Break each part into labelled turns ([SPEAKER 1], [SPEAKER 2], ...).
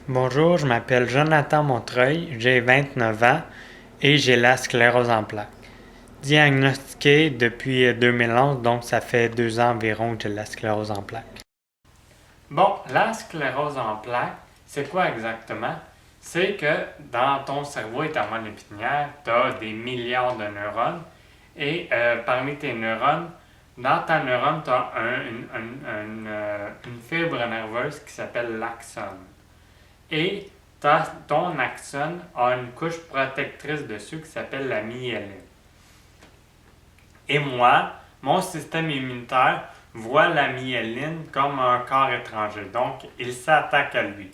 [SPEAKER 1] Bonjour, je m'appelle Jonathan Montreuil, j'ai 29 ans et j'ai la sclérose en plaques. Diagnostiqué depuis 2011, donc ça fait 2 ans environ que j'ai la sclérose en plaques. Bon, la sclérose en plaques, c'est quoi exactement? C'est que dans ton cerveau et ta moelle épinière, tu as des milliards de neurones et parmi tes neurones, dans ta neurone, tu as une fibre nerveuse qui s'appelle l'axone. Et ton axone a une couche protectrice dessus qui s'appelle la myéline. Et moi, mon système immunitaire voit la myéline comme un corps étranger. Donc, il s'attaque à lui.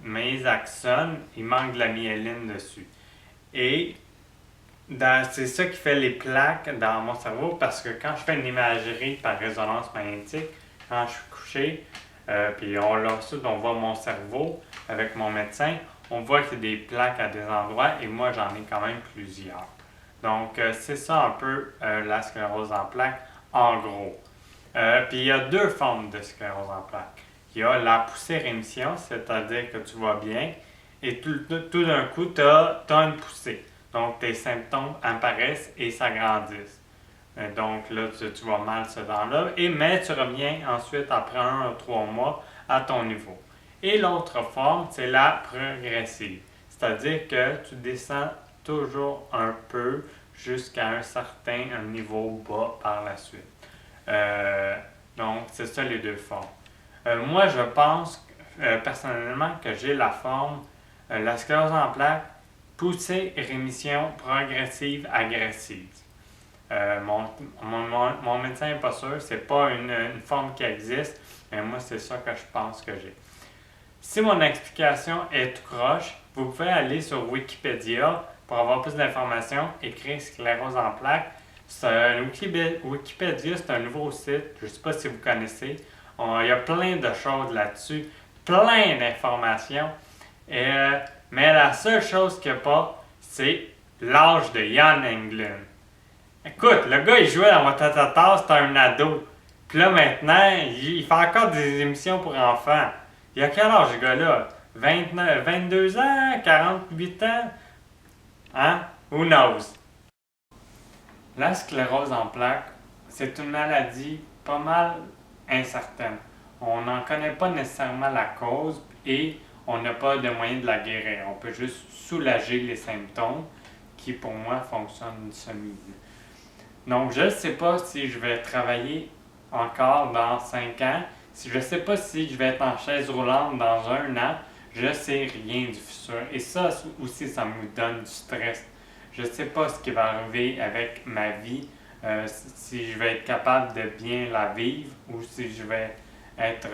[SPEAKER 1] Mes axones, il manque de la myéline dessus. Et c'est ça qui fait les plaques dans mon cerveau parce que quand je fais une imagerie par résonance magnétique, quand je suis couché, puis ensuite on voit mon cerveau avec mon médecin, on voit qu'il y a des plaques à des endroits et moi j'en ai quand même plusieurs. Donc c'est ça un peu la sclérose en plaques en gros. Puis il y a deux formes de sclérose en plaques. Il y a la poussée-rémission, c'est-à-dire que tu vas bien et tout d'un coup tu as une poussée. Donc, tes symptômes apparaissent et s'agrandissent. Donc, là, tu vas mal ce temps-là. Mais tu reviens ensuite, après 1 ou 3 mois, à ton niveau. Et l'autre forme, c'est la progressive. C'est-à-dire que tu descends toujours un peu jusqu'à un certain niveau bas par la suite. Donc, c'est ça les deux formes. Moi, je pense personnellement que j'ai la forme, la sclérose en plaques, poussée, rémission progressive, agressive. Mon médecin n'est pas sûr, c'est pas une forme qui existe, mais moi c'est ça que je pense que j'ai. Si mon explication est tout croche, vous pouvez aller sur Wikipédia pour avoir plus d'informations, écrire sclérose en plaques. Wikipédia, c'est un nouveau site, je ne sais pas si vous connaissez. Il y a plein de choses là-dessus, plein d'informations. Mais la seule chose qu'il n'y a pas, c'est l'âge de Jan Englund. Écoute, le gars, il jouait dans Watatata, c'était un ado. Puis là, maintenant, il fait encore des émissions pour enfants. Il a quel âge, ce gars-là? 22 ans? 48 ans? Hein? Who knows? La sclérose en plaques, c'est une maladie pas mal incertaine. On n'en connaît pas nécessairement la cause et on n'a pas de moyen de la guérir. On peut juste soulager les symptômes qui, pour moi, fonctionnent semi-bien. Donc, je ne sais pas si je vais travailler encore dans 5 ans. Je ne sais pas si je vais être en chaise roulante dans 1 an. Je ne sais rien du futur. Et ça aussi, ça me donne du stress. Je ne sais pas ce qui va arriver avec ma vie, si je vais être capable de bien la vivre ou si je vais être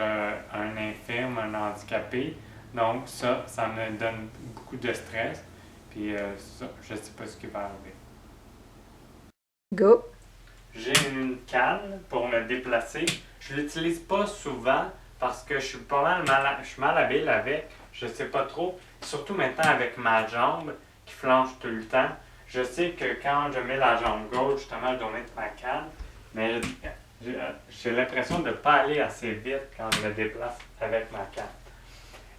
[SPEAKER 1] un infirme, un handicapé. Donc ça me donne beaucoup de stress. Puis je ne sais pas ce qui va arriver.
[SPEAKER 2] Go!
[SPEAKER 1] J'ai une canne pour me déplacer. Je ne l'utilise pas souvent parce que je suis pas je suis mal habile avec. Je sais pas trop. Surtout maintenant avec ma jambe qui flanche tout le temps. Je sais que quand je mets la jambe gauche, justement, je dois mettre ma canne. Mais j'ai l'impression de ne pas aller assez vite quand je me déplace avec ma canne.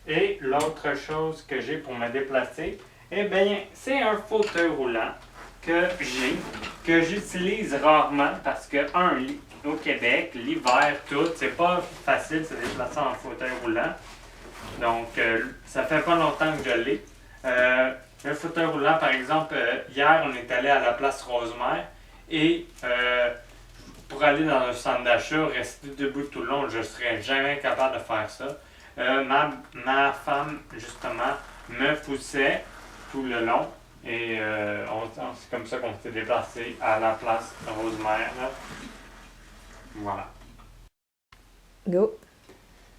[SPEAKER 1] Et l'autre chose que j'ai pour me déplacer, eh bien, c'est un fauteuil roulant que j'utilise rarement parce que, au Québec, l'hiver, c'est pas facile de se déplacer en fauteuil roulant. Donc, ça fait pas longtemps que je l'ai. Le fauteuil roulant, par exemple, hier, on est allé à la place Rosemère et pour aller dans un centre d'achat, rester debout tout le long, je ne serais jamais capable de faire ça. Ma femme, justement, me poussait tout le long et c'est comme ça qu'on s'est déplacé à la place Rosemère. Là. Voilà.
[SPEAKER 2] Go!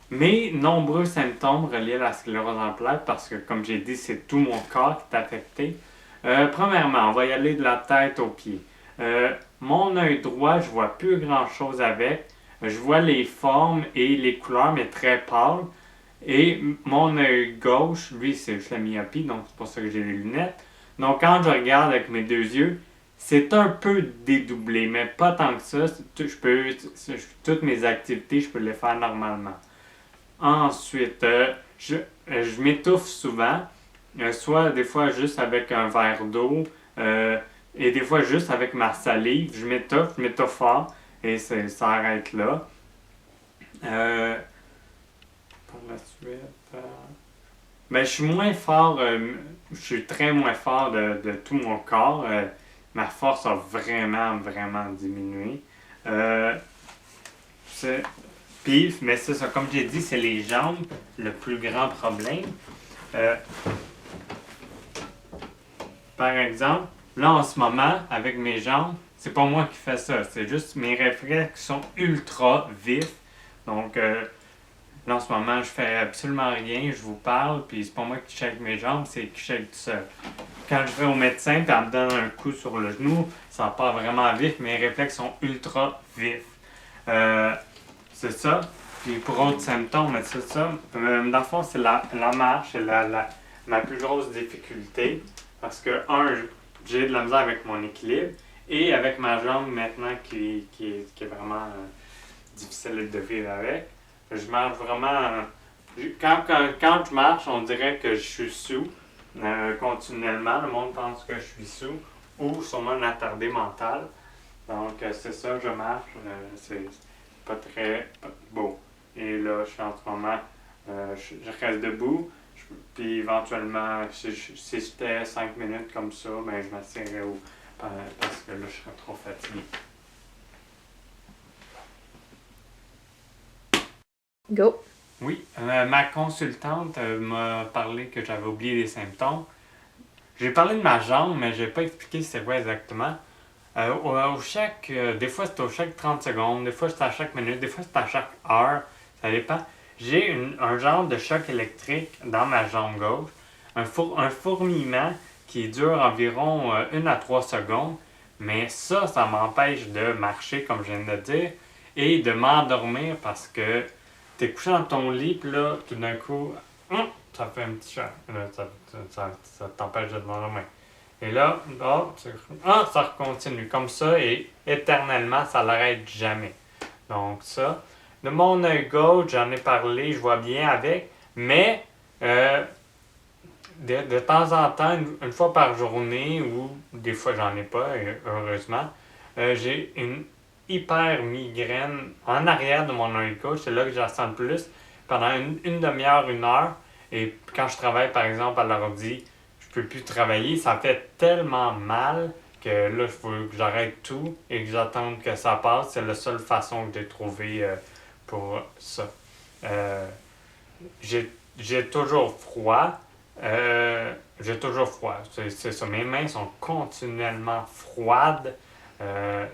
[SPEAKER 1] Mes nombreux symptômes reliés à la sclérose en plaques, parce que comme j'ai dit, c'est tout mon corps qui est affecté. Premièrement, on va y aller de la tête aux pieds. Mon œil droit, je vois plus grand chose avec. Je vois les formes et les couleurs, mais très pâles. Et mon œil gauche, lui, c'est juste la myopie, donc c'est pour ça que j'ai les lunettes. Donc quand je regarde avec mes deux yeux, c'est un peu dédoublé, mais pas tant que ça. Toutes mes activités, je peux les faire normalement. Ensuite, je m'étouffe souvent, soit des fois juste avec un verre d'eau, et des fois juste avec ma salive. Je m'étouffe fort, et ça arrête là. Par la suite, ben, je suis moins fort, je suis très moins fort de tout mon corps. Ma force a vraiment, vraiment diminué. Euh, c'est- mais c'est ça, comme j'ai dit, c'est les jambes le plus grand problème. Euh, Par exemple, là en ce moment, avec mes jambes, c'est pas moi qui fais ça, c'est juste mes réflexes sont ultra vifs. Donc là en ce moment, je fais absolument rien, je vous parle, puis c'est pas moi qui shake mes jambes, c'est qui shake tout seul. Quand je vais au médecin, puis elle me donne un coup sur le genou, ça part vraiment vif, mes réflexes sont ultra vifs. C'est ça. Puis pour autres symptômes, c'est ça. Dans le fond, c'est la marche, c'est ma plus grosse difficulté. Parce que, j'ai de la misère avec mon équilibre et avec ma jambe maintenant qui est vraiment difficile de vivre avec. Je marche vraiment. Quand je marche, on dirait que je suis sous continuellement. Le monde pense que je suis sous ou sûrement un attardé mental. Donc, c'est ça, je marche. C'est pas très beau. Et là, je suis en ce moment, je reste debout. Puis éventuellement, si j'étais 5 minutes comme ça, ben, je m'assierais parce que là, je serais trop fatigué.
[SPEAKER 2] Go.
[SPEAKER 1] Oui, ma consultante m'a parlé que j'avais oublié les symptômes. J'ai parlé de ma jambe, mais je n'ai pas expliqué c'est quoi exactement. Des fois c'est au chaque 30 secondes, des fois c'est à chaque minute, des fois c'est à chaque heure, ça dépend. J'ai un genre de choc électrique dans ma jambe gauche, un fourmillement qui dure environ 1 à 3 secondes, mais ça m'empêche de marcher comme je viens de dire et de m'endormir parce que t'es couché dans ton lit, puis là, tout d'un coup, ça fait un petit choc. Là, ça t'empêche de t'endormir. Et là, ça continue comme ça et éternellement, ça l'arrête jamais. Donc ça, de mon œil gauche, j'en ai parlé, je vois bien avec, mais de temps en temps, une fois par journée, ou des fois j'en ai pas, heureusement, j'ai une hyper migraine en arrière de mon œil gauche, c'est là que je la sens le plus, pendant une demi-heure, 1 heure, et quand je travaille par exemple à l'ordi, je peux plus travailler, ça fait tellement mal que là, il faut que j'arrête tout et que j'attende que ça passe. C'est la seule façon que j'ai trouvé pour ça. Euh, j'ai toujours froid. J'ai toujours froid. C'est ça. Mes mains sont continuellement froides.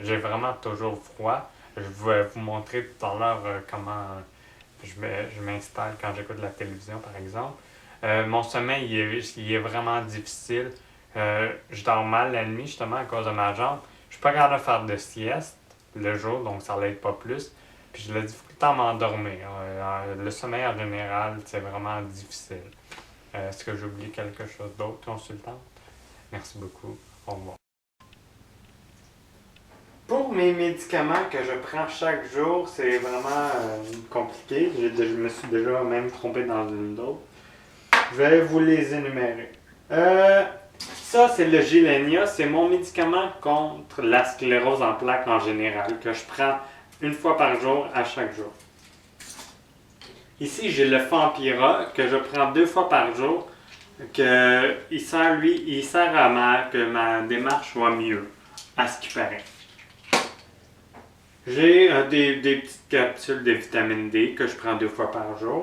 [SPEAKER 1] J'ai vraiment toujours froid. Je vais vous montrer tout à l'heure comment je m'installe quand j'écoute la télévision, par exemple. Mon sommeil, il est vraiment difficile. Je dors mal la nuit, justement, à cause de ma jambe. Je suis pas capable de faire de sieste le jour, donc ça l'aide pas plus. Puis j'ai la difficulté à m'endormir. Le sommeil, en général, c'est vraiment difficile. Est-ce que j'ai oublié quelque chose d'autre, consultante? Merci beaucoup. Au revoir. Pour mes médicaments que je prends chaque jour, c'est vraiment compliqué. Je me suis déjà même trompé dans une autre. Je vais vous les énumérer. Ça, c'est le Gilenya. C'est mon médicament contre la sclérose en plaques en général que je prends 1 fois par jour à chaque jour. Ici, j'ai le Fampira que je prends 2 fois par jour. Il sert à que ma démarche soit mieux, à ce qui paraît. J'ai des petites capsules de vitamine D que je prends 2 fois par jour.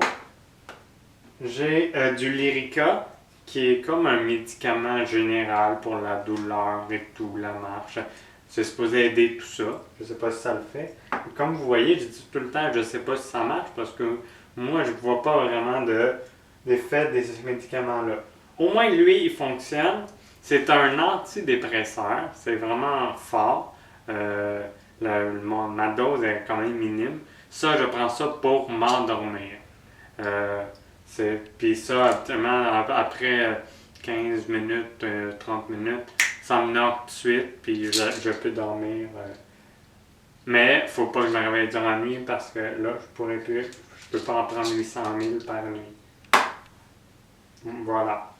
[SPEAKER 1] J'ai du Lyrica, qui est comme un médicament général pour la douleur et tout, la marche. C'est supposé aider tout ça. Je ne sais pas si ça le fait. Comme vous voyez, je dis tout le temps, je ne sais pas si ça marche parce que moi, je ne vois pas vraiment d'effet de ces médicaments-là. Au moins, lui, il fonctionne. C'est un antidépresseur. C'est vraiment fort. Ma dose est quand même minime. Ça, je prends ça pour m'endormir. Puis ça, actuellement, après 15 minutes, 30 minutes, ça me knock tout de suite, puis je peux dormir. Mais faut pas que je me réveille durant la nuit parce que là, je pourrais plus. Je peux pas en prendre 800 000 par nuit. Voilà.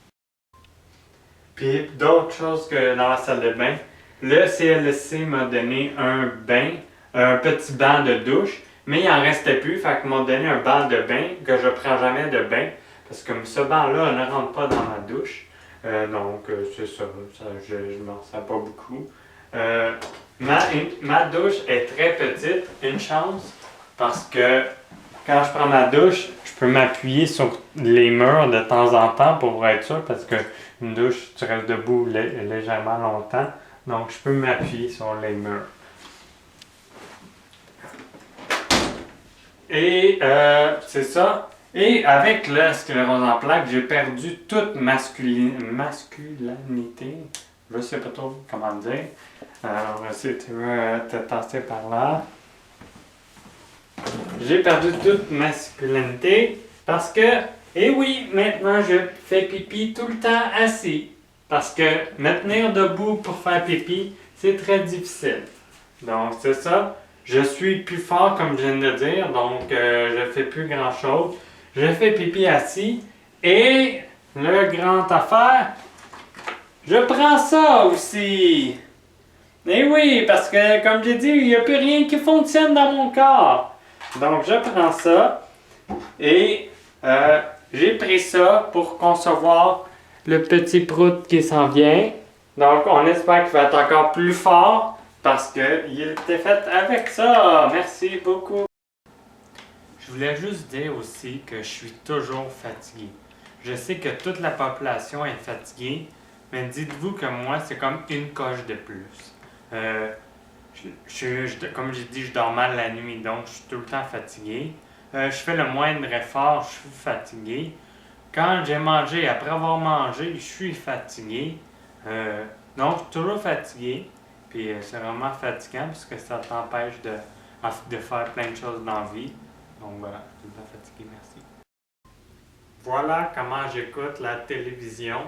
[SPEAKER 1] Puis d'autres choses que dans la salle de bain, le CLSC m'a donné un petit banc de douche, mais il en restait plus, fait qu'ils m'ont donné un banc de bain que je prends jamais de bain, parce que ce banc-là ne rentre pas dans ma douche. Donc c'est ça, je m'en sers pas beaucoup. Ma douche est très petite, une chance, parce que quand je prends ma douche, je peux m'appuyer sur les murs de temps en temps pour être sûr, parce que une douche, tu restes debout légèrement longtemps, donc je peux m'appuyer sur les murs. Et c'est ça. Et avec la sclérose en plaques, j'ai perdu toute masculinité. Je sais pas trop comment dire. On va essayer de te tasser par là. J'ai perdu toute masculinité parce que, et oui, maintenant je fais pipi tout le temps assis. Parce que me tenir debout pour faire pipi, c'est très difficile. Donc c'est ça. Je suis plus fort comme je viens de dire, donc je fais plus grand chose. Je fais pipi assis et le grand affaire, je prends ça aussi. Et oui, parce que comme j'ai dit, il n'y a plus rien qui fonctionne dans mon corps. Donc je prends ça et j'ai pris ça pour concevoir le petit prout qui s'en vient. Donc on espère qu'il va être encore plus fort parce qu'il était fait avec ça. Merci beaucoup. Je voulais juste dire aussi que je suis toujours fatigué. Je sais que toute la population est fatiguée, mais dites-vous que moi, c'est comme une coche de plus. Comme j'ai dit, je dors mal la nuit, donc je suis tout le temps fatigué. Je fais le moindre effort, je suis fatigué. Quand j'ai mangé, après avoir mangé, je suis fatigué. Donc, je suis toujours fatigué. Puis c'est vraiment fatigant parce que ça t'empêche de faire plein de choses dans la vie. Donc voilà, je suis tout le temps fatigué, merci. Voilà comment j'écoute la télévision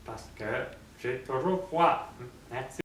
[SPEAKER 1] parce que j'ai toujours froid. Merci.